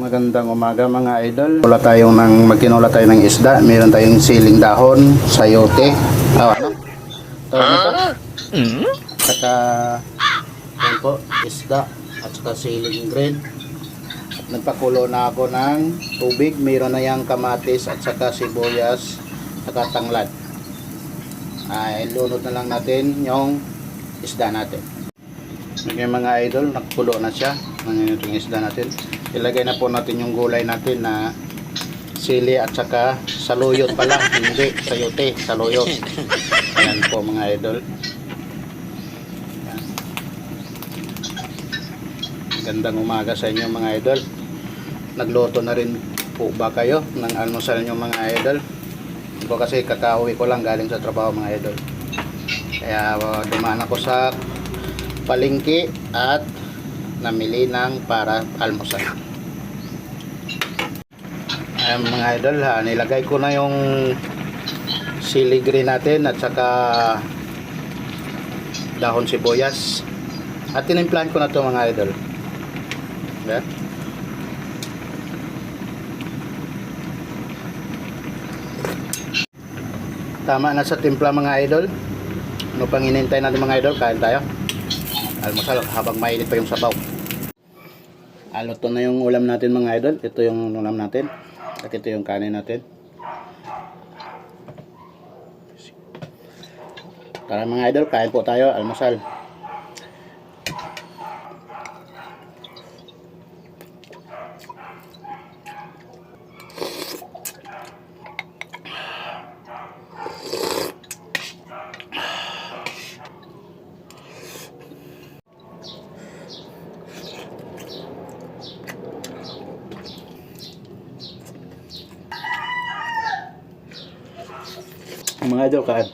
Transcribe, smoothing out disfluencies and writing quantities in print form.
Magandang umaga mga idol. Magtinola tayo ng isda. Meron tayong siling dahon, sayote. Ano? Tawag nito? Saka yan po, isda at saka siling green. At nagpakulo na ako ng tubig. Meron na yung kamatis at saka sibuyas saka tanglad. Ilunod na lang natin yung isda natin. Okay mga idol, nagpulo na siya ng isda natin. Ilagay na po natin yung gulay natin na sili at saka saluyot pala, hindi sayote, saluyot. Ayan po mga idol. Ayan. Gandang umaga sa inyo mga idol. Nagluto na rin po ba kayo ng almusal nyo mga idol? Ito kasi kakauwi ko lang galing sa trabaho mga idol. Kaya dumaan ako sa palengke at namili ng para almusal. Ayan mga idol, nilagay ko na yung sili green natin at saka dahon sibuyas at tinimplahan ko na to mga idol. Okay? Tama na sa timpla mga idol. Ano pang inintay natin mga idol? Kain tayo almusal habang mainit pa yung sabaw. Luto na yung ulam natin mga idol. Ito yung ulam natin at ito yung kanin natin. Tara mga idol, kain po tayo almusal. Mga idol, kain.